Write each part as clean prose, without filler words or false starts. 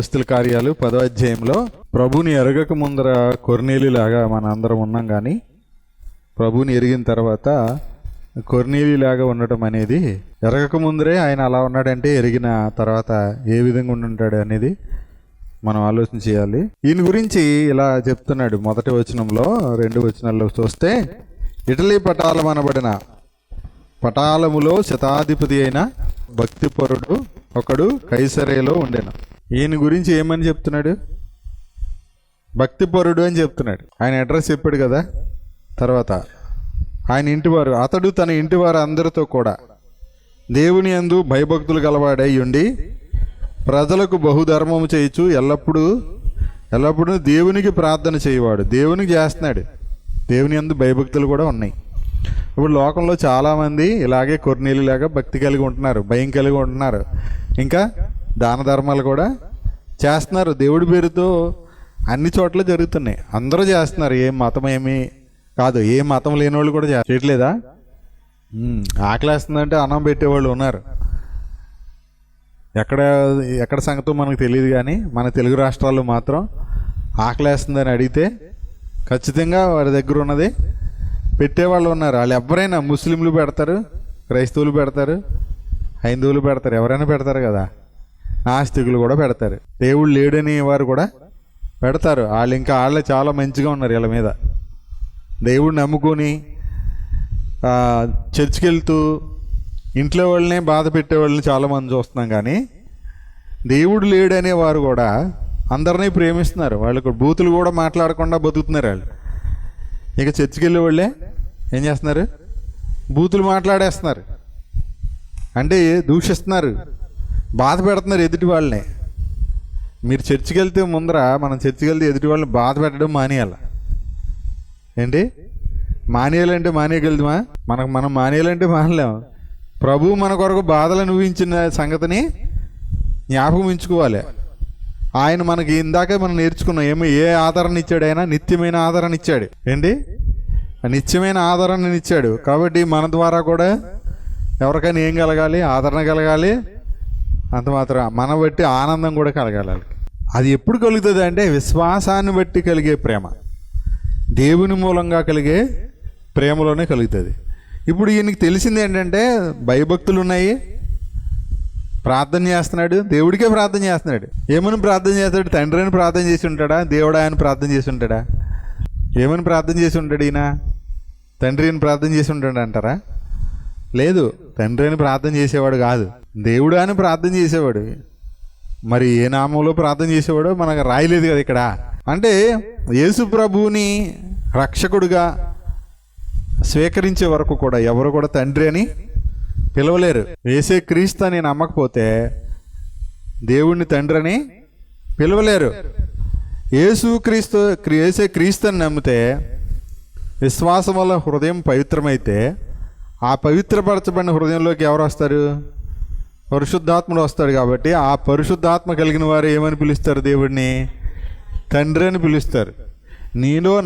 అపోస్తుల కార్యాలు 10వ అధ్యాయంలో ప్రభుని ఎరగక ముందర కొర్నేలిలాగా మన అందరం ఉన్నాం, కానీ ప్రభుని ఎరిగిన తర్వాత కొర్నేలిలాగా ఉండటం అనేది, ఎరగక ముందరే ఆయన అలా ఉన్నాడంటే ఎరిగిన తర్వాత ఏ విధంగా ఉండుంటాడు అనేది మనం ఆలోచన చేయాలి. ఈయన గురించి ఇలా చెప్తున్నాడు. మొదటి వచనంలో 2 వచనాల్లో చూస్తే, ఇటలీ పటాలం అనబడిన పటాలములో శతాధిపతి అయిన భక్తిపరుడు ఒకడు కైసరేలో ఉండెను. ఈయన గురించి ఏమని చెప్తున్నాడు? భక్తిపరుడు అని చెప్తున్నాడు. ఆయన అడ్రస్ చెప్పాడు కదా. తర్వాత ఆయన ఇంటివారు, అతడు తన ఇంటివారు అందరితో కూడా దేవుని యందు భయభక్తులు గలవాడై ఉండి ప్రజలకు బహుధర్మము చేయుచు ఎల్లప్పుడూ దేవునికి ప్రార్థన చేయవాడు. దేవునికి చేస్తున్నాడు. దేవుని యందు భయభక్తులు కూడా ఉన్నాయి. ఇప్పుడు లోకంలో చాలామంది ఇలాగే కొర్నేలిలాగా భక్తి కలిగి ఉంటున్నారు, భయం కలిగి ఉంటున్నారు, ఇంకా దాన ధర్మాలు కూడా చేస్తున్నారు. దేవుడి పేరుతో అన్ని చోట్ల జరుగుతున్నాయి. అందరూ చేస్తున్నారు. ఏ మతం ఏమీ కాదు, ఏ మతం లేని వాళ్ళు కూడా చేయట్లేదా? ఆకలేస్తుందంటే అన్నం పెట్టేవాళ్ళు ఉన్నారు. ఎక్కడ సంగతో మనకు తెలియదు, కానీ మన తెలుగు రాష్ట్రాల్లో మాత్రం ఆకలేస్తుందని అడిగితే ఖచ్చితంగా వారి దగ్గర ఉన్నది పెట్టేవాళ్ళు ఉన్నారు. వాళ్ళు ఎవరైనా ముస్లింలు పెడతారు, క్రైస్తవులు పెడతారు, హైందువులు పెడతారు, ఎవరైనా పెడతారు కదా. నాస్తికులు కూడా పెడతారు. దేవుడు లేడని వారు కూడా పెడతారు. వాళ్ళే చాలా మంచిగా ఉన్నారు. వీళ్ళ మీద దేవుడిని నమ్ముకొని చర్చికి వెళ్తూ ఇంట్లో వాళ్ళనే బాధ పెట్టేవాళ్ళని చాలామంది చూస్తున్నాం, కానీ దేవుడు లేడనే వారు కూడా అందరినీ ప్రేమిస్తున్నారు. వాళ్ళకు బూతులు కూడా మాట్లాడకుండా బతుకుతున్నారు. వాళ్ళు ఇక చర్చికి వెళ్ళే వాళ్ళే ఏం చేస్తున్నారు? బూతులు మాట్లాడేస్తున్నారు. అంటే దూషిస్తున్నారు, బాధ పెడుతున్నారు ఎదుటి వాళ్ళని. మీరు చర్చికి వెళ్తే మనం చర్చికి వెళ్తే ఎదుటి వాళ్ళని బాధ పెట్టడం మానేయాలి. ఏంటి మానేయాలంటే మానేయగలుగుతామా? మనం మానేయాలంటే మానలేము. ప్రభువు మన కొరకు బాధలు అనుభవించిన సంగతిని జ్ఞాపకం ఉంచుకోవాలి. ఆయన మనకి ఇందాక మనం నేర్చుకున్నాం. ఏ ఆదరణ ఇచ్చాడు? ఆయన నిత్యమైన ఆదరణ ఇచ్చాడు. ఏంటి? నిత్యమైన ఆదరణ ఇచ్చాడు. కాబట్టి మన ద్వారా కూడా ఎవరికైనా ఏం కలగాలి? ఆదరణ కలగాలి. అంత మాత్రం మన బట్టి ఆనందం కూడా కలగాలి. అది ఎప్పుడు కలుగుతుంది అంటే విశ్వాసాన్ని బట్టి కలిగే ప్రేమ, దేవుని మూలంగా కలిగే ప్రేమలోనే కలుగుతుంది. ఇప్పుడు ఈయనకి తెలిసింది ఏంటంటే భయభక్తులు ఉన్నాయి, ప్రార్థన చేస్తున్నాడు, దేవుడికే ప్రార్థన చేస్తున్నాడు. ఏమని ప్రార్థన చేస్తాడు? తండ్రి అని ప్రార్థన చేసి ఉంటాడా? దేవుడా అని ప్రార్థన చేసి ఉంటాడా? ఏమని ప్రార్థన చేసి ఉంటాడు ఈయన? తండ్రి అని ప్రార్థన చేసి ఉంటాడు అంటారా? లేదు, తండ్రి అని ప్రార్థన చేసేవాడు కాదు, దేవుడా అని ప్రార్థన చేసేవాడు. మరి ఏ నామంలో ప్రార్థన చేసేవాడో మనకు రాయలేదు కదా ఇక్కడ. అంటే యేసు ప్రభువుని రక్షకుడుగా స్వీకరించే వరకు కూడా ఎవరు కూడా తండ్రి అని పిలవలేరు. యేసే క్రీస్తు అని నమ్మకపోతే దేవుణ్ణి తండ్రి అని పిలవలేరు. యేసే క్రీస్తు అని నమ్మితే, విశ్వాసం వల్ల హృదయం పవిత్రమైతే, ఆ పవిత్రపరచబడిన హృదయంలోకి ఎవరు వస్తారు? పరిశుద్ధాత్ముడు వస్తాడు. కాబట్టి ఆ పరిశుద్ధాత్మ కలిగిన వారు ఏమని పిలుస్తారు? దేవుడిని తండ్రి అని పిలుస్తారు.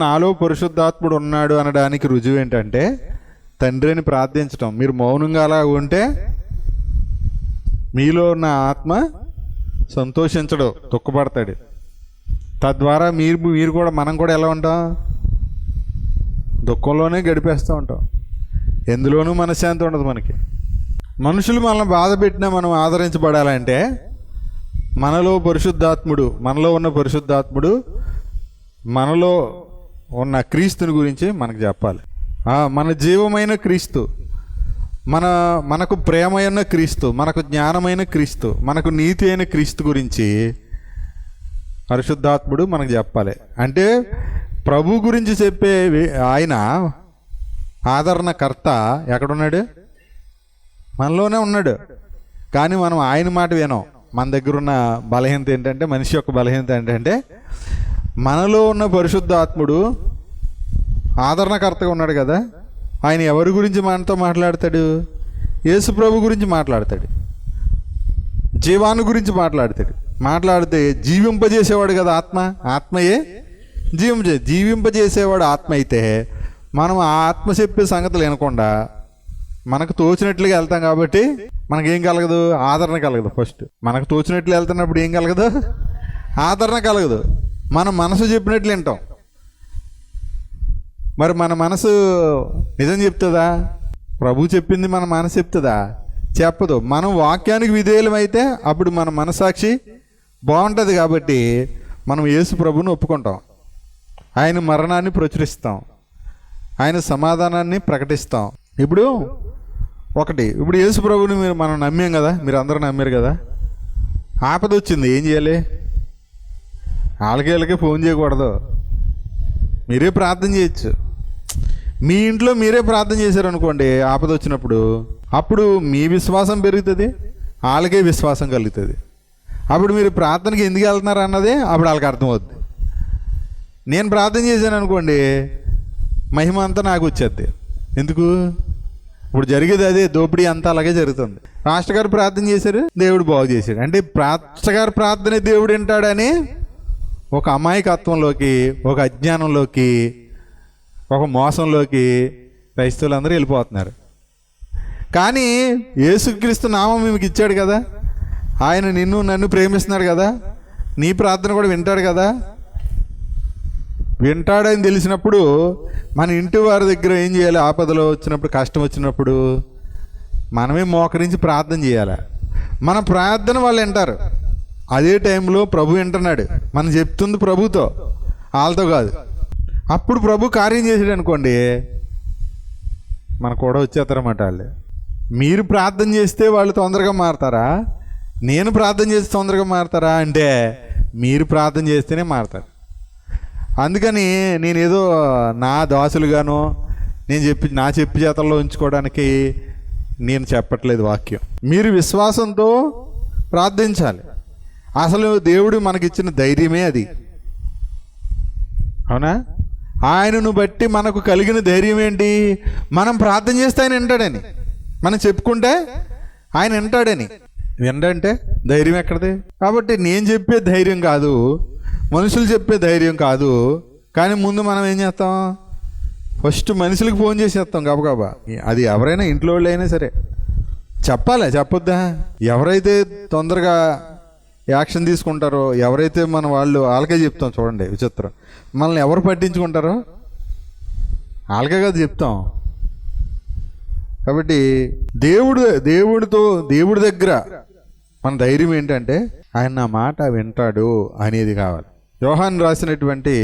నాలో పరిశుద్ధాత్ముడు ఉన్నాడు అనడానికి రుజువు ఏంటంటే తండ్రి అని ప్రార్థించటం. మీరు మౌనంగా అలా ఉంటే మీలో ఉన్న ఆత్మ సంతోషించడు, దుఃఖపడతాడు. తద్వారా మీరు కూడా మనం కూడా ఎలా ఉంటాం? దుఃఖంలోనే గడిపేస్తూ ఉంటాం. ఎందులోనూ మనశ్శాంతి ఉండదు మనకి. మనుషులు మనల్ని బాధ పెట్టినా మనం ఆదరించబడాలంటే మనలో ఉన్న పరిశుద్ధాత్ముడు మనలో ఉన్న క్రీస్తుని గురించి మనకు చెప్పాలి. మన జీవమైన క్రీస్తు, మనకు ప్రేమైన క్రీస్తు, మనకు జ్ఞానమైన క్రీస్తు, మనకు నీతి అయిన క్రీస్తు గురించి పరిశుద్ధాత్ముడు మనకు చెప్పాలి. అంటే ప్రభు గురించి చెప్పే ఆయన ఆదరణకర్త ఎక్కడున్నాడు? మనలోనే ఉన్నాడు. కానీ మనం ఆయన మాట వినం. మన దగ్గర ఉన్న బలహీనత ఏంటంటే, మనిషి యొక్క బలహీనత ఏంటంటే, మనలో ఉన్న పరిశుద్ధాత్ముడు ఆదరణకర్తగా ఉన్నాడు కదా. ఆయన ఎవరి గురించి మనతో మాట్లాడతాడు? యేసు ప్రభు గురించి మాట్లాడతాడు, జీవాన్ని గురించి మాట్లాడితే జీవింపజేసేవాడు కదా ఆత్మయే జీవింపజేసేవాడు ఆత్మ అయితే, మనం ఆ ఆత్మ చెప్పే సంగతులు వినకుండా మనకు తోచినట్లుగా వెళ్తాం. కాబట్టి మనకేం కలగదు? ఆదరణ కలగదు. ఫస్ట్ మనకు తోచినట్లు వెళ్తున్నప్పుడు ఏం కలగదు? ఆదరణ కలగదు. మన మనసు చెప్పినట్లు వింటాం. మరి మన మనసు నిజం చెప్తుందా? ప్రభు చెప్పింది మన మనసు చెప్తుందా? చెప్పదు. మనం వాక్యానికి విధేయులమైతే అప్పుడు మన మనసాక్షి బాగుంటుంది. కాబట్టి మనం యేసు ప్రభుని ఒప్పుకుంటాం, ఆయన మరణాన్ని ప్రచురిస్తాం, ఆయన సమాధానాన్ని ప్రకటిస్తాం. ఇప్పుడు యేసు ప్రభుని మనం నమ్మాం కదా, మీరు అందరూ నమ్మారు కదా. ఆపద వచ్చింది, ఏం చేయాలి? వాళ్ళకి ఫోన్ చేయకూడదు, మీరే ప్రార్థన చేయొచ్చు. మీ ఇంట్లో మీరే ప్రార్థన చేశారు అనుకోండి, ఆపద వచ్చినప్పుడు అప్పుడు మీ విశ్వాసం పెరుగుతుంది, వాళ్ళకే విశ్వాసం కలుగుతుంది. అప్పుడు మీరు ప్రార్థనకి ఎందుకు వెళ్తున్నారు అన్నదే అప్పుడు వాళ్ళకి అర్థమవుద్ది. నేను ప్రార్థన చేశాను అనుకోండి, మహిమ అంతా నాకు వచ్చేది. ఎందుకు? ఇప్పుడు జరిగేది అదే, దోపిడీ అంతా అలాగే జరుగుతుంది. పాస్టర్ గారు ప్రార్థన చేశారు, దేవుడు బాగు చేశాడు. అంటే పాస్టర్ గారు ప్రార్థన దేవుడు వింటాడని ఒక అమాయకత్వంలోకి, ఒక అజ్ఞానంలోకి, ఒక మోసంలోకి క్రైస్తవులందరూ వెళ్ళిపోతున్నారు. కానీ యేసుక్రీస్తు నామం మీకు ఇచ్చాడు కదా, ఆయన నిన్ను నన్ను ప్రేమిస్తున్నాడు కదా, నీ ప్రార్థన కూడా వింటాడు కదా. వింటాడని తెలిసినప్పుడు మన ఇంటి వారి దగ్గర ఏం చేయాలి? ఆపదలో వచ్చినప్పుడు, కష్టం వచ్చినప్పుడు మనమే మోకరించి ప్రార్థన చేయాలి. మన ప్రార్థన వాళ్ళు వింటారు. అదే టైంలో ప్రభు వింటున్నాడు, మనం చెప్తుంది ప్రభుతో, వాళ్ళతో కాదు. అప్పుడు ప్రభు కార్యం చేసాడు అనుకోండి, మన కూడా వచ్చేస్తారన్నమాట వాళ్ళు. మీరు ప్రార్థన చేస్తే వాళ్ళు తొందరగా మారతారా? నేను ప్రార్థన చేస్తే తొందరగా మారతారా? అంటే మీరు ప్రార్థన చేస్తేనే మారతారు. అందుకని నేనేదో నా దాసులుగానో నా చెప్పి చేతల్లో ఉంచుకోవడానికి నేను చెప్పట్లేదు వాక్యం. మీరు విశ్వాసంతో ప్రార్థించాలి. అసలు దేవుడు మనకిచ్చిన ధైర్యమే అది, అవునా? ఆయనను బట్టి మనకు కలిగిన ధైర్యం ఏంటి? మనం ప్రార్థన చేస్తే ఆయన వింటాడని, మనం చెప్పుకుంటే ఆయన వింటాడని. వినడంటే ధైర్యం ఎక్కడిది? కాబట్టి నేను చెప్పే ధైర్యం కాదు, మనుషులు చెప్పే ధైర్యం కాదు. కానీ ముందు మనం ఏం చేస్తాం? ఫస్ట్ మనుషులకు ఫోన్ చేసేస్తాం గబగబా. అది ఎవరైనా, ఇంట్లో వాళ్ళు అయినా సరే చెప్పాలి, చెప్పొద్దా? ఎవరైతే తొందరగా యాక్షన్ తీసుకుంటారో, ఎవరైతే మన వాళ్ళకే చెప్తాం. చూడండి విచిత్రం, మనల్ని ఎవరు పట్టించుకుంటారో వాళ్ళకే కదా చెప్తాం. కాబట్టి దేవుడి దగ్గర మన ధైర్యం ఏంటంటే ఆయన నా మాట వింటాడు అనేది కావాలి. యోహాను రాసినటువంటి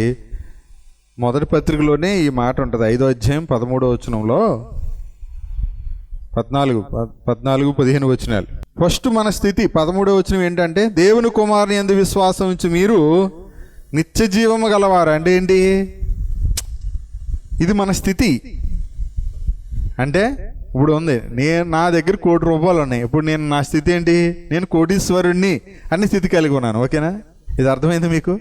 మొదటి పత్రికలోనే ఈ మాట ఉంటుంది. 5వ అధ్యాయం 13వ వచనంలో 14-15 వచనాలు. ఫస్ట్ మన స్థితి 13వ వచనం ఏంటంటే, దేవుని కుమారుని యందు విశ్వాసం ఉంచి మీరు నిత్య జీవము గలవారు. అంటే ఏంటి? ఇది మన స్థితి. అంటే ఇప్పుడు ఉంది, నా దగ్గర ₹1,00,00,000 ఉన్నాయి. ఇప్పుడు నా స్థితి ఏంటి? నేను కోటీశ్వరుణ్ణి అనే స్థితి కలిగి ఉన్నాను. ఓకేనా? ఇది అర్థమైంది మీకు?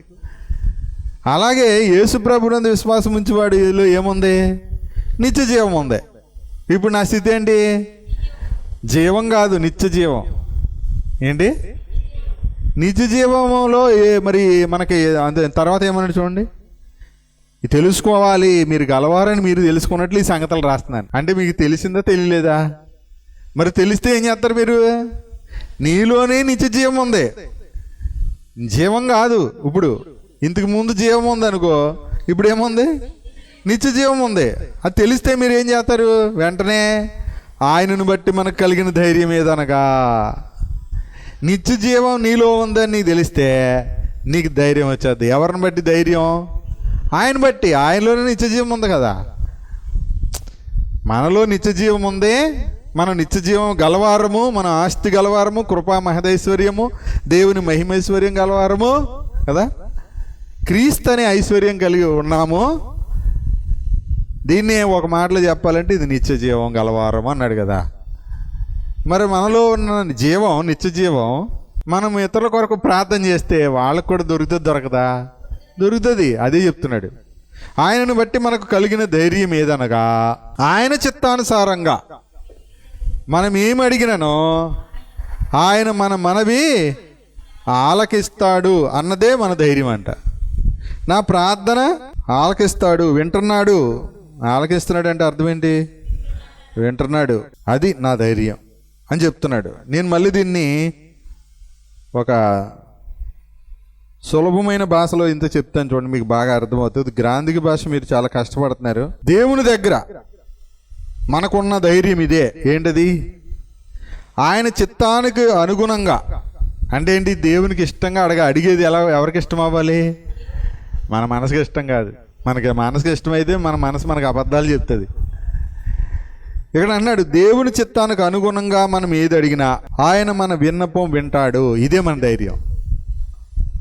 అలాగే యేసు ప్రభునందు విశ్వాసం ఉంచేవాడు ఏముంది? నిత్య జీవం ఉంది. ఇప్పుడు నా స్థితి ఏంటి? జీవం కాదు, నిత్య జీవం. ఏంటి? నిత్య జీవంలో మరి మనకి అంతే. తర్వాత ఏమన్నాడు చూడండి, తెలుసుకోవాలి, మీరు గలవారని మీరు తెలుసుకున్నట్లు ఈ సంగతులు రాస్తున్నాను. అంటే మీకు తెలిసిందా తెలియలేదా? మరి తెలిస్తే ఏం చేస్తారు మీరు? నీలోనే నిత్య జీవం ఉంది, జీవం కాదు. ఇప్పుడు ఇంతకు ముందు జీవం ఉంది అనుకో, ఇప్పుడు ఏముంది? నిత్య జీవం ఉంది. అది తెలిస్తే మీరు ఏం చేస్తారు? వెంటనే ఆయనను బట్టి మనకు కలిగిన ధైర్యం ఏదనగా నిత్య జీవం నీలో ఉందని నీకు తెలిస్తే నీకు ధైర్యం వచ్చేది. ఎవరిని బట్టి ధైర్యం? ఆయన బట్టి. ఆయనలోనే నిత్య జీవం ఉంది కదా. మనలో నిత్య జీవం ఉంది, మనం నిత్య జీవం గలవారము, మన ఆస్తి గలవారము, కృపా మహదైశ్వర్యము, దేవుని మహిమైశ్వర్యం గలవారము కదా. క్రీస్తు అనే ఐశ్వర్యం కలిగి ఉన్నాము. దీన్ని ఒక మాటలో చెప్పాలంటే ఇది నిత్య జీవం గలవారం అన్నాడు కదా. మరి మనలో ఉన్న జీవం, నిత్య జీవం, మనం ఇతరుల కొరకు ప్రార్థన చేస్తే వాళ్ళకు కూడా దొరకదా? దొరుకుతుంది. అదే చెప్తున్నాడు. ఆయనను బట్టి మనకు కలిగిన ధైర్యం ఏదనగా ఆయన చిత్తానుసారంగా మనం ఏమి అడిగినానో ఆయన మన మనవి ఆలకిస్తాడు అన్నదే మన ధైర్యం అంట. నా ప్రార్థన ఆలకిస్తాడు, వింటున్నాడు. ఆలకిస్తున్నాడు అంటే అర్థం ఏంటి? వింటున్నాడు, అది నా ధైర్యం అని చెప్తున్నాడు. నేను మళ్ళీ దీన్ని ఒక సులభమైన భాషలో ఇంత చెప్తాను చూడండి, మీకు బాగా అర్థమవుతుంది. గ్రాంధిక భాష మీరు చాలా కష్టపడుతున్నారు. దేవుని దగ్గర మనకున్న ధైర్యం ఇదే. ఏంటది? ఆయన చిత్తానికి అనుగుణంగా అంటే ఏంటి? దేవునికి ఇష్టంగా అడిగేది ఎవరికి ఇష్టం అవ్వాలి? మన మనసుకి ఇష్టం కాదు. మనసుకి ఇష్టమైతే మన మనసు మనకు అబద్ధాలు చెప్తుంది. ఇక్కడ అన్నాడు, దేవుని చిత్తానికి అనుగుణంగా మనం ఏది అడిగినా ఆయన మన విన్నపం వింటాడు. ఇదే మన ధైర్యం.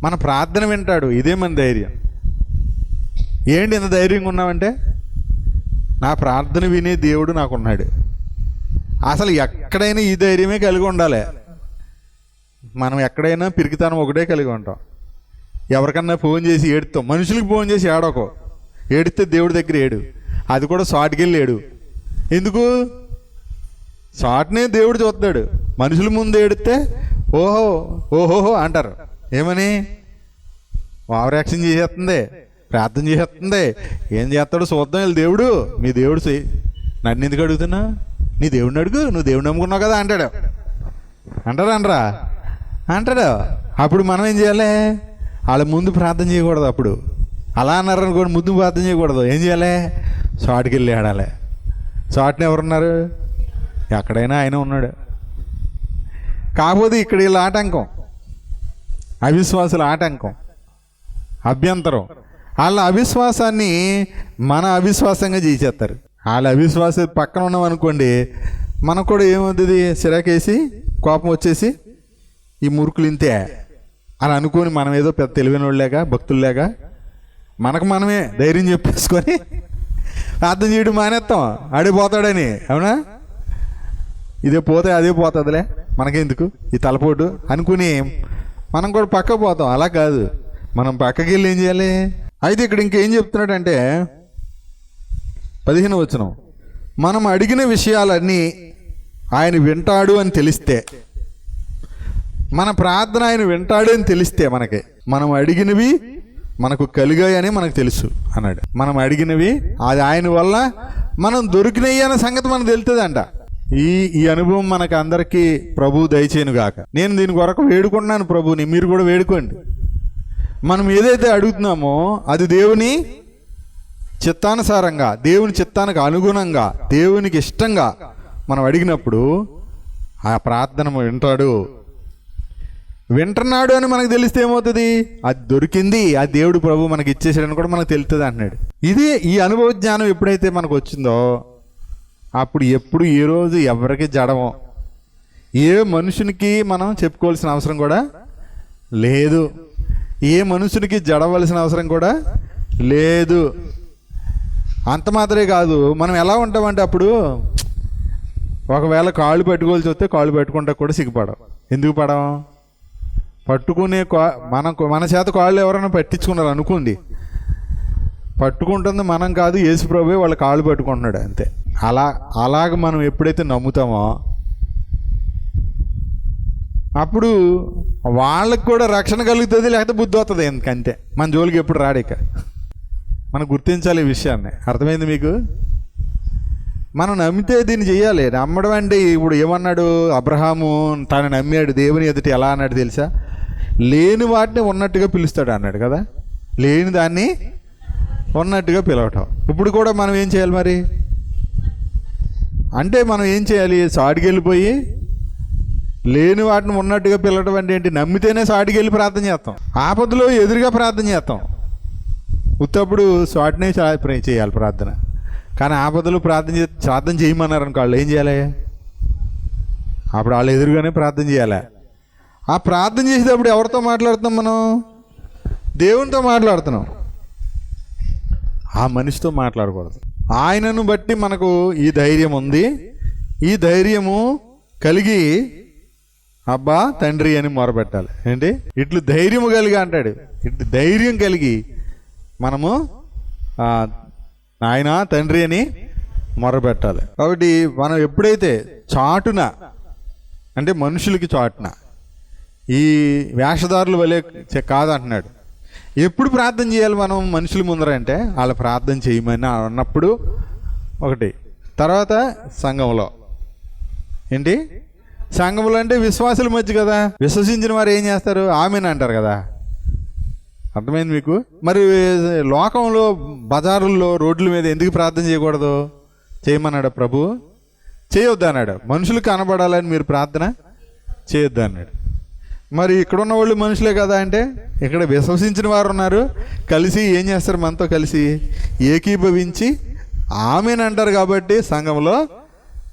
మన ప్రార్థన వింటాడు. ఇదే మన ధైర్యం. ఏంటి ఇంత ధైర్యంగా ఉన్నామంటే, నా ప్రార్థన వినే దేవుడు నాకున్నాడు. అసలు ఎక్కడైనా ఈ ధైర్యమే కలిగి ఉండాలి. మనం ఎక్కడైనా పిరికితనం ఒకటే కలిగి ఉంటాం. ఎవరికన్నా ఫోన్ చేసి ఏడుతాం. మనుషులకి ఫోన్ చేసి ఏడోకో, ఏడితే దేవుడి దగ్గర ఏడు. అది కూడా షార్ట్కి ఏడు. ఎందుకు? షార్ట్నే దేవుడు చూస్తాడు. మనుషుల ముందు ఏడితే ఓహోహో అంటారు. ఏమని? ఓవర్ యాక్షన్ చేసేస్తుంది, ప్రార్థన చేసేస్తుంది. ఏం చేస్తాడు చూద్దాం. వీళ్ళు దేవుడు, మీ దేవుడు నన్ను ఎందుకు అడుగుతున్నా? నీ దేవుడిని అడుగు, నువ్వు దేవుడిని నమ్ముకున్నావు కదా అంటాడు. అనరా అంటాడు. అప్పుడు మనం ఏం చేయాలి? వాళ్ళ ముందు ప్రార్థన చేయకూడదు. అప్పుడు అలా అన్నారు అనుకోండి, ముందు ప్రార్థన చేయకూడదు. ఏం చేయాలి? షార్ట్కి వెళ్ళి ఆడాలి. షార్ట్ని ఎవరున్నారు? ఎక్కడైనా ఆయన ఉన్నాడు. కాకపోతే ఇక్కడ వీళ్ళ ఆటంకం, అవిశ్వాసుల ఆటంకం, అభ్యంతరం. వాళ్ళ అవిశ్వాసాన్ని మన అవిశ్వాసంగా చేసేస్తారు. వాళ్ళ అవిశ్వాసం పక్కన ఉన్నాం అనుకోండి, మనకు కూడా ఏమవుతుంది? సిరాకేసి కోపం వచ్చేసి ఈ మురుకులు ఇంతే అని అనుకొని మనం ఏదో పెద్ద తెలివైన వాళ్ళేగా, భక్తుల్లేగా మనకు మనమే ధైర్యం చెప్పేసుకొని ప్రార్థన చేయడం మానేస్తాం. ఆడిపోతాడని. అవునా? ఇదే పోతే అదే పోతుందిలే, మనకెందుకు ఈ తలపోటు అనుకుని మనం కూడా పక్కకు పోతాం. అలా కాదు, మనం పక్కకి వెళ్ళి ఏం చేయాలి? అయితే ఇక్కడ ఇంకేం చెప్తున్నాడంటే 15వ వచనం, మనం అడిగిన విషయాలన్నీ ఆయన వింటాడు అని తెలిస్తే, మన ప్రార్థన ఆయన వింటాడు అని తెలిస్తే మనకి మనం అడిగినవి మనకు కలిగాయని మనకు తెలుసు అన్నాడు. మనం అడిగినవి అది ఆయన వల్ల మనం దొరికినవి అనే సంగతి మనకు తెలుస్తుందంట. ఈ అనుభవం మనకు అందరికీ ప్రభు దయచేయను గాక. నేను దీని కొరకు వేడుకుంటున్నాను ప్రభుని, మీరు కూడా వేడుకోండి. మనం ఏదైతే అడుగుతున్నామో అది దేవుని చిత్తానుసారంగా, దేవుని చిత్తానికి అనుగుణంగా, దేవునికి ఇష్టంగా మనం అడిగినప్పుడు ఆ ప్రార్థన వింటున్నాడు అని మనకు తెలిస్తే ఏమవుతుంది? అది దొరికింది, ఆ దేవుడు ప్రభు మనకి ఇచ్చేసాడని కూడా మనకు తెలుస్తుంది అంటున్నాడు. ఇది ఈ అనుభవ జ్ఞానం ఎప్పుడైతే మనకు వచ్చిందో అప్పుడు ఎప్పుడు ఏ రోజు ఎవరికి జడమో, ఏ మనుషునికి మనం చెప్పుకోవాల్సిన అవసరం కూడా లేదు, ఏ మనుషునికి జడవలసిన అవసరం కూడా లేదు. అంత మాత్రమే కాదు, మనం ఎలా ఉంటామంటే అప్పుడు ఒకవేళ కాళ్ళు పెట్టుకోవాల్సి వస్తే కాళ్ళు పెట్టుకుంటా కూడా సిగ్గుపడం. ఎందుకు పడం? పట్టుకునే మన చేత కాళ్ళు ఎవరైనా పట్టించుకున్నారు అనుకోండి, పట్టుకుంటుంది మనం కాదు, యేసు ప్రభువే వాళ్ళ కాళ్ళు పట్టుకుంటున్నాడు అంతే. అలాగ మనం ఎప్పుడైతే నమ్ముతామో అప్పుడు వాళ్ళకి కూడా రక్షణ కలుగుతుంది, లేకపోతే బుద్ధి వస్తుంది. ఎందుకంతే మన జోలికి ఎప్పుడు రాడిక. మనం గుర్తించాలి ఈ విషయాన్ని. అర్థమైంది మీకు? మనం నమ్మితే దీన్ని చెయ్యాలి. నమ్మడం అంటే ఇప్పుడు ఏమన్నాడు అబ్రహాము? తను నమ్మాడు, దేవుని ఎదుట ఎలా అన్నాడు తెలుసా? లేని వాటిని ఉన్నట్టుగా పిలుస్తాడు అన్నాడు కదా. లేని దాన్ని ఉన్నట్టుగా పిలవటం. ఇప్పుడు కూడా మనం ఏం చేయాలి మరి? అంటే మనం ఏం చేయాలి? సాటికి వెళ్ళిపోయి లేని వాటిని ఉన్నట్టుగా పిలవటం అంటే ఏంటి? నమ్మితేనే సాటికి వెళ్ళి ప్రార్థన చేస్తాం, ఆపదలో ఎదురుగా ప్రార్థన చేస్తాం. ఉత్తప్పుడు సాటినే చేయాలి ప్రార్థన. కానీ ఆపదలు ప్రార్థన చేయమన్నారు అనుకో, వాళ్ళు ఏం చేయాలి? అప్పుడు వాళ్ళు ఎదురుగానే ప్రార్థన చేయాలి. ఆ ప్రార్థన చేసేటప్పుడు ఎవరితో మాట్లాడుతున్నాం? మనం దేవునితో మాట్లాడుతున్నాం, ఆ మనిషితో మాట్లాడకూడదు. ఆయనను బట్టి మనకు ఈ ధైర్యం ఉంది. ఈ ధైర్యము కలిగి అబ్బా తండ్రి అని మొరపెట్టాలి. ఏంటి? ఇట్లు ధైర్యము కలిగి అంటాడు. ఇట్లు ధైర్యం కలిగి మనము ఆయన తండ్రి అని మొరపెట్టాలి. కాబట్టి మనం ఎప్పుడైతే చాటున, అంటే మనుషులకి చాటున, ఈ వేషధారుల వలె కాదంటున్నాడు. ఎప్పుడు ప్రార్థన చేయాలి మనం మనుషుల ముందర అంటే వాళ్ళ ప్రార్థన చేయమని అన్నప్పుడు ఒకటి. తర్వాత సంఘంలో ఏంటి? సంఘంలో అంటే విశ్వాసుల మధ్య కదా. విశ్వసించిన వారు ఏం చేస్తారు? ఆమెను అంటారు కదా. అర్థమైంది మీకు? మరి లోకంలో బజారుల్లో రోడ్ల మీద ఎందుకు ప్రార్థన చేయకూడదు? చేయమన్నాడు ప్రభు? చేయొద్దు అన్నాడు. మనుషులు కనబడాలని మీరు ప్రార్థన చేయొద్దు అన్నాడు. మరి ఇక్కడ ఉన్న వాళ్ళు మనుషులే కదా అంటే, ఇక్కడ విశ్వసించిన వారు ఉన్నారు, కలిసి ఏం చేస్తారు? మనతో కలిసి ఏకీభవించి ఆమెను అంటారు కాబట్టి సంఘంలో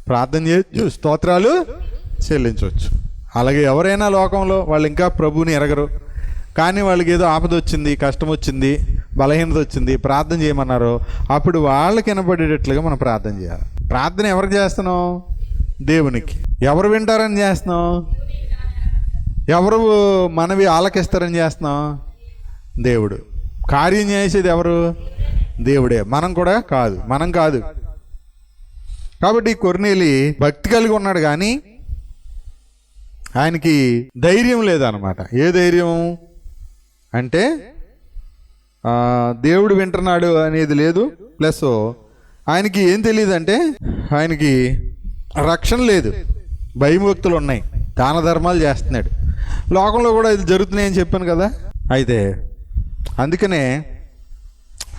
ప్రార్థన చేయొచ్చు, స్తోత్రాలు చెల్లించవచ్చు. అలాగే ఎవరైనా లోకంలో వాళ్ళు ఇంకా ప్రభువుని ఎరగరు, కానీ వాళ్ళకి ఏదో ఆపద వచ్చింది, కష్టం వచ్చింది, బలహీనత వచ్చింది, ప్రార్థన చేయమన్నారు, అప్పుడు వాళ్ళకి వినపడేటట్లుగా మనం ప్రార్థన చేయాలి. ప్రార్థన ఎవరికి చేస్తున్నాం? దేవునికి. ఎవరు వింటారని చేస్తున్నాం? ఎవరు మనవి ఆలకిస్తారని చేస్తున్నాం? దేవుడు. కార్యం చేసేది ఎవరు? దేవుడే. మనం కూడా కాదు, మనం కాదు. కాబట్టి కొర్నేలి భక్తి కలిగి ఉన్నాడు, కానీ ఆయనకి ధైర్యం లేదన్నమాట. ఏ ధైర్యం అంటే దేవుడు వింటున్నాడు అనేది లేదు. ప్లస్ ఆయనకి ఏం తెలియదంటే ఆయనకి రక్షణ లేదు, భయభక్తులు ఉన్నాయి, దాన ధర్మాలు చేస్తున్నాడు. లోకంలో కూడా ఇది జరుగుతున్నాయని చెప్పాను కదా. అయితే అందుకనే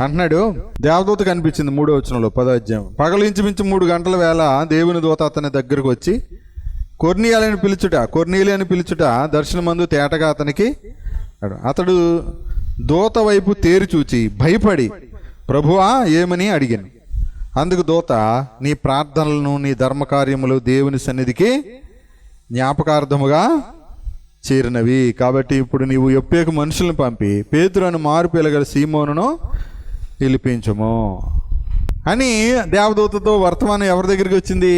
అంటున్నాడు, దేవదూత కనిపించింది 3వ వచనంలో 10వ అధ్యాయం. పగలు ఇంచుమించు 3 గంటల వేళ దేవుని దూత అతని దగ్గరకు వచ్చి కొర్నేలి అని పిలుచుట దర్శనమందు తేటగా అతనికి. అతడు దూత వైపు తేరి చూచి భయపడి, ప్రభువా ఏమని అడిగాను. అందుకు దూత, నీ ప్రార్థనలను నీ ధర్మకార్యములు దేవుని సన్నిధికి జ్ఞాపకార్థముగా చేరినవి, కాబట్టి ఇప్పుడు నీవు యొప్పేకు మనుషులను పంపి పేతురును మారు పిలగల సీమోనును పిలిపించము అని దేవదూతతో వర్తమానం ఎవరి దగ్గరికి వచ్చింది?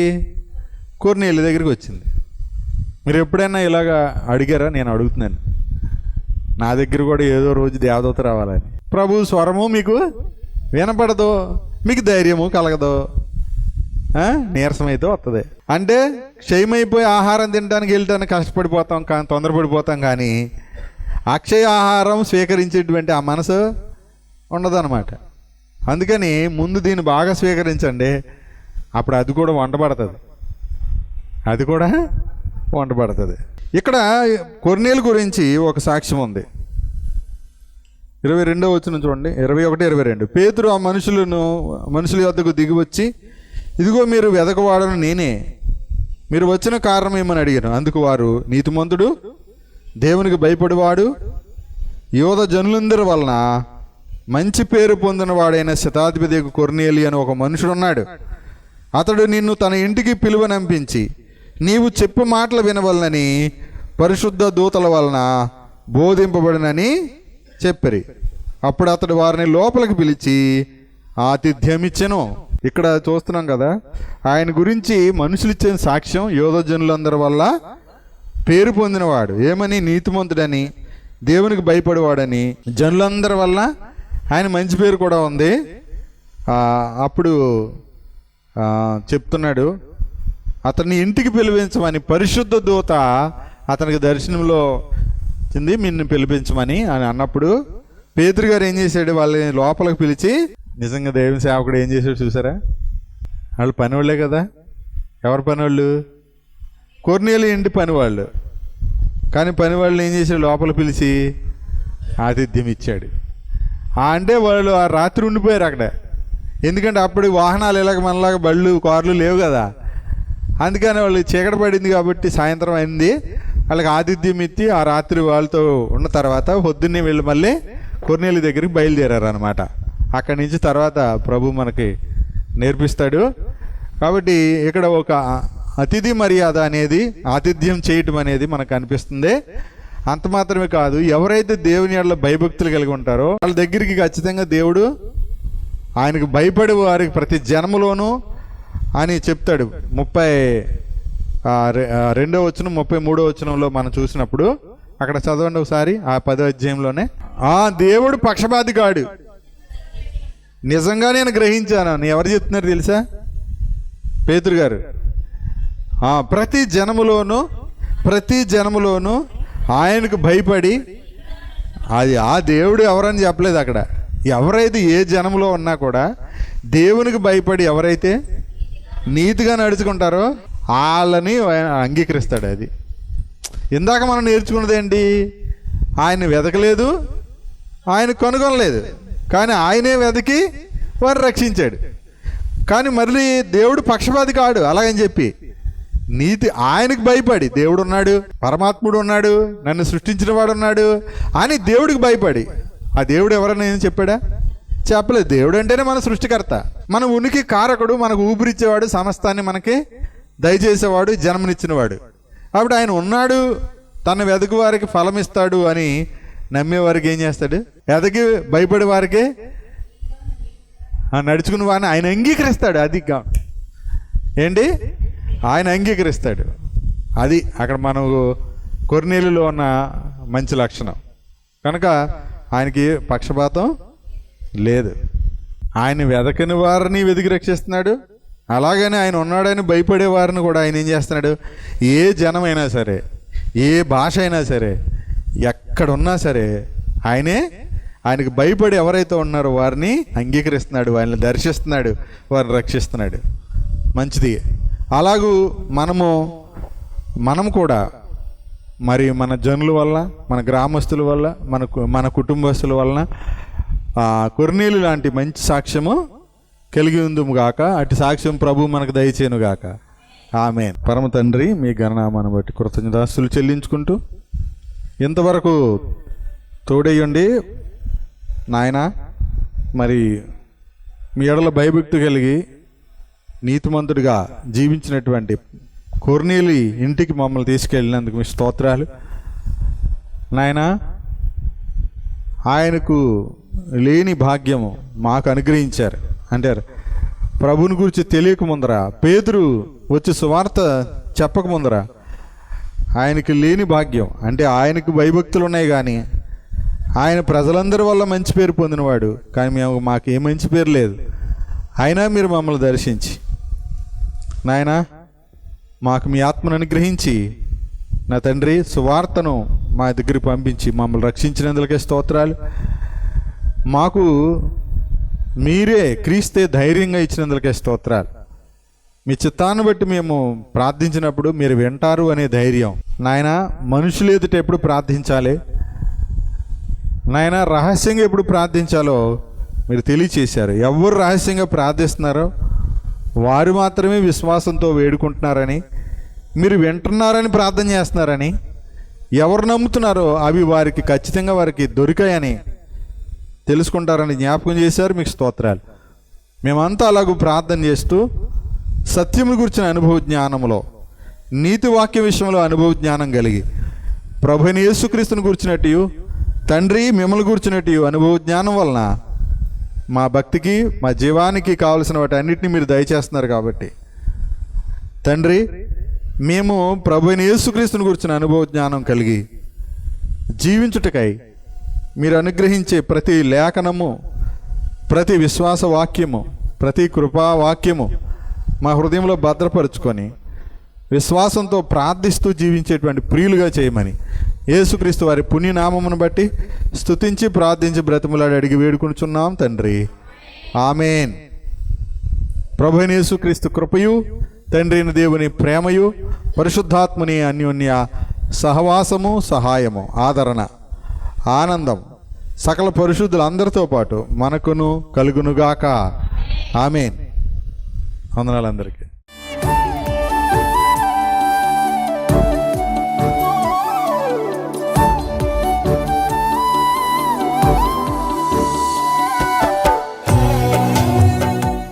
కొర్నేలి దగ్గరికి వచ్చింది. మీరు ఎప్పుడైనా ఇలాగా అడిగారా? నేను అడుగుతున్నాను. నా దగ్గర కూడా ఏదో రోజు దేవదూత రావాలని. ప్రభు స్వరము మీకు వినపడదు, మీకు ధైర్యము కలగదు, నీరసమైతే వస్తుంది. అంటే క్షయమైపోయి ఆహారం తినడానికి వెళ్ళటానికి కష్టపడిపోతాం, కానీ తొందరపడిపోతాం, కానీ అక్షయ ఆహారం స్వీకరించేటువంటి ఆ మనసు ఉండదన్నమాట. అందుకని ముందు దీన్ని బాగా స్వీకరించండి, అప్పుడు అది కూడా వంట పడుతుంది. ఇక్కడ కొర్నేలు గురించి ఒక సాక్ష్యం ఉంది. 22వ వచనం చూడండి, 21, 22. పేతురు ఆ మనుషుల యొద్దకు దిగి వచ్చి, ఇదిగో మీరు వెదకవాడను నేనే, మీరు వచ్చిన కారణం ఏమని అడిగాను. అందుకు వారు, నీతిమంతుడు, దేవునికి భయపడివాడు, యోధ జనులందరి వలన మంచి పేరు పొందిన వాడైన శతాధిపతి కొర్నేలి అని ఒక మనుషుడు ఉన్నాడు. అతడు నిన్ను తన ఇంటికి పిలువనంపించి నీవు చెప్పు మాటలు వినవలనని పరిశుద్ధ దూతల వలన బోధింపబడినని చెప్పిరి. అప్పుడు అతడు వారిని లోపలికి పిలిచి ఆతిథ్యం ఇచ్చెను. ఇక్కడ చూస్తున్నాం కదా, ఆయన గురించి మనుషులు ఇచ్చిన సాక్ష్యం, యోధజనులందరి వల్ల పేరు పొందినవాడు, ఏమని? నీతిమంతుడని, దేవునికి భయపడేవాడని, జనులందరి వల్ల ఆయన మంచి పేరు కూడా ఉంది. అప్పుడు చెప్తున్నాడు, అతన్ని ఇంటికి పిలిపించమని పరిశుద్ధ దూత అతనికి దర్శనంలో వచ్చింది, నిన్ను పిలిపించమని అని అన్నప్పుడు పేతురు గారు ఏం చేశాడు? వాళ్ళని లోపలికి పిలిచి, నిజంగా దేవుని సేవకుడు ఏం చేశాడు చూసారా? వాళ్ళు పనివాళ్ళే కదా. ఎవరు పనివాళ్ళు? కొర్నేలి ఇంటి పనివాళ్ళు. కానీ పనివాళ్ళని ఏం చేశాడు? లోపల పిలిచి ఆతిథ్యం ఇచ్చాడు. అంటే వాళ్ళు ఆ రాత్రి ఉండిపోయారు అక్కడ. ఎందుకంటే అప్పుడు వాహనాలు ఇలాగ మనలాగా బళ్ళు కార్లు లేవు కదా. అందుకని వాళ్ళు చీకటి పడింది కాబట్టి సాయంత్రం అయింది, వాళ్ళకి ఆతిథ్యం ఇచ్చి ఆ రాత్రి వాళ్ళతో ఉన్న తర్వాత పొద్దున్నే వెళ్ళి మళ్ళీ కొర్నేలి దగ్గరికి బయలుదేరారు అనమాట. అక్కడి నుంచి తర్వాత ప్రభు మనకి నేర్పిస్తాడు. కాబట్టి ఇక్కడ ఒక అతిథి మర్యాద అనేది, ఆతిథ్యం చేయటం అనేది మనకు అనిపిస్తుంది. అంత మాత్రమే కాదు, ఎవరైతే దేవుని యెడల భయభక్తులు కలిగి ఉంటారో వాళ్ళ దగ్గరికి ఖచ్చితంగా దేవుడు ఆయనకు భయపడి వారికి ప్రతి జన్మలోనూ అని చెప్తాడు. 32వ వచనం 33వ వచనంలో మనం చూసినప్పుడు అక్కడ చదవండి ఒకసారి, ఆ 10వ అధ్యాయంలోనే. ఆ దేవుడు పక్షపాతి కాడు, నిజంగా నేను గ్రహించాను అని ఎవరు చెప్తున్నారు తెలుసా? పేతురు గారు. ప్రతి జనములోనూ ఆయనకు భయపడి, అది ఆ దేవుడు ఎవరని చెప్పలేదు అక్కడ. ఎవరైతే ఏ జనంలో ఉన్నా కూడా దేవునికి భయపడి ఎవరైతే నీతిగా నడుచుకుంటారో వాళ్ళని అంగీకరిస్తాడు. అది ఇందాక మనం నేర్చుకున్నది ఏంటి? ఆయన వెతకలేదు, ఆయన కనుగొనలేదు, కానీ ఆయనే వెతికి వారు రక్షించాడు. కానీ మళ్ళీ దేవుడు పక్షపాతి కాడు అలాగని చెప్పి, నీతి ఆయనకు భయపడి, దేవుడు ఉన్నాడు, పరమాత్ముడు ఉన్నాడు, నన్ను సృష్టించిన వాడు ఉన్నాడు అని దేవుడికి భయపడి, ఆ దేవుడు ఎవరన్నా ఏం చెప్పాడా? చెప్పలేదు. దేవుడు అంటేనే మన సృష్టికర్త, మన ఉనికి కారకుడు, మనకు ఊపిరిచ్చేవాడు, సమస్తాన్ని మనకి దయచేసేవాడు, జన్మనిచ్చినవాడు. కాబట్టి ఆయన ఉన్నాడు, తన వెదకు వారికి ఫలం ఇస్తాడు అని నమ్మేవారికి ఏం చేస్తాడు? ఎదకి భయపడే వారికి నడుచుకున్న వారిని ఆయన అంగీకరిస్తాడు. అది ఏంటి? ఆయన అంగీకరిస్తాడు. అది అక్కడ మనకు కొర్నేలులో ఉన్న మంచి లక్షణం. కనుక ఆయనకి పక్షపాతం లేదు. ఆయన వెదకని వారిని వెతికి రక్షిస్తున్నాడు. అలాగని ఆయన ఉన్నాడని భయపడే వారిని కూడా ఆయన ఏం చేస్తున్నాడు? ఏ జనమైనా సరే, ఏ భాష అయినా సరే, ఎక్కడున్నా సరే ఆయనకి భయపడి ఎవరైతే ఉన్నారో వారిని అంగీకరిస్తున్నాడు, వారిని దర్శిస్తున్నాడు, వారిని రక్షిస్తున్నాడు. మంచిది. అలాగూ మనం కూడా మరి మన జనుల వల్ల, మన గ్రామస్తుల వల్ల, మన కుటుంబస్తుల వలన కొర్నేలు లాంటి మంచి సాక్ష్యము కలిగి ఉందుము గాక. అటు సాక్ష్యం ప్రభు మనకు దయచేయను గాక. ఆమేన్. పరమ తండ్రి, మీ ఘననామాన్ని బట్టి కృతజ్ఞతాస్తులు చెల్లించుకుంటూ, ఇంతవరకు తోడయ్యండి నాయన. మరి మీ ఎడల భయభక్తి కలిగి నీతిమంతుడిగా జీవించినటువంటి కొర్నేలు ఇంటికి మమ్మల్ని తీసుకెళ్ళినందుకు మీ స్తోత్రాలు నాయన. ఆయనకు లేని భాగ్యము మాకు అనుగ్రహించారు అంటారు. ప్రభుని గురించి తెలియక ముందర, పేతురు వచ్చి సువార్త చెప్పక ముందర ఆయనకి లేని భాగ్యం అంటే ఆయనకు భయభక్తులు ఉన్నాయి, కానీ ఆయన ప్రజలందరి వల్ల మంచి పేరు పొందినవాడు. కానీ మాకు ఏ మంచి పేరు లేదు. అయినా మీరు మమ్మల్ని దర్శించి నాయన మాకు మీ ఆత్మను అనుగ్రహించి నా తండ్రి సువార్తను మా దగ్గరికి పంపించి మమ్మల్ని రక్షించినందుకే స్తోత్రాలు. మాకు మీరే క్రీస్తే ధైర్యంగా ఇచ్చినందుకే స్తోత్రాలు. మీ చిత్తాన్ని బట్టి మేము ప్రార్థించినప్పుడు మీరు వింటారు అనే ధైర్యం నాయన. మనుషులు ఎదుట ఎప్పుడు ప్రార్థించాలి నాయన, రహస్యంగా ఎప్పుడు ప్రార్థించాలో మీరు తెలియచేశారు. ఎవరు రహస్యంగా ప్రార్థిస్తున్నారో వారు మాత్రమే విశ్వాసంతో వేడుకుంటున్నారని, మీరు వింటున్నారని ప్రార్థన చేస్తున్నారని, ఎవరు నమ్ముతున్నారో అవి వారికి ఖచ్చితంగా వారికి దొరికాయని తెలుసుకుంటారని జ్ఞాపకం చేశారు. మీకు స్తోత్రాలు. మేమంతా అలాగూ ప్రార్థన చేస్తూ సత్యము గురించిన అనుభవ జ్ఞానంలో, నీతి వాక్య విషయంలో అనుభవ జ్ఞానం కలిగి, ప్రభువైన యేసుక్రీస్తుని గురించినట్టు, తండ్రి మిమ్మల్ని గురించినట్టు అనుభవ జ్ఞానం వలన మా భక్తికి, మా జీవానికి కావలసిన వాటి అన్నిటిని మీరు దయచేస్తున్నారు. కాబట్టి తండ్రి, మేము ప్రభువైన యేసుక్రీస్తుని గురించిన అనుభవ జ్ఞానం కలిగి జీవించుటకై మీరు అనుగ్రహించే ప్రతి లేఖనము, ప్రతి విశ్వాస వాక్యము, ప్రతి కృపా వాక్యము మా హృదయంలో భద్రపరుచుకొని విశ్వాసంతో ప్రార్థిస్తూ జీవించేటువంటి ప్రియులుగా చేయమని యేసుక్రీస్తు వారి పుణ్యనామమును బట్టి స్తుతించి ప్రార్థించి బ్రతిమలాడి అడిగి వేడుకొనుచున్నాం తండ్రి. ఆమేన్. ప్రభువైన యేసుక్రీస్తు కృపయు, తండ్రి అయిన దేవుని ప్రేమయు, పరిశుద్ధాత్మని అన్యోన్య సహవాసము, సహాయము, ఆదరణ, ఆనందం సకల పరిశుద్ధులందరితో పాటు మనకును కలుగునుగాక. ఆమేన్. వందనాలు అందరికీ.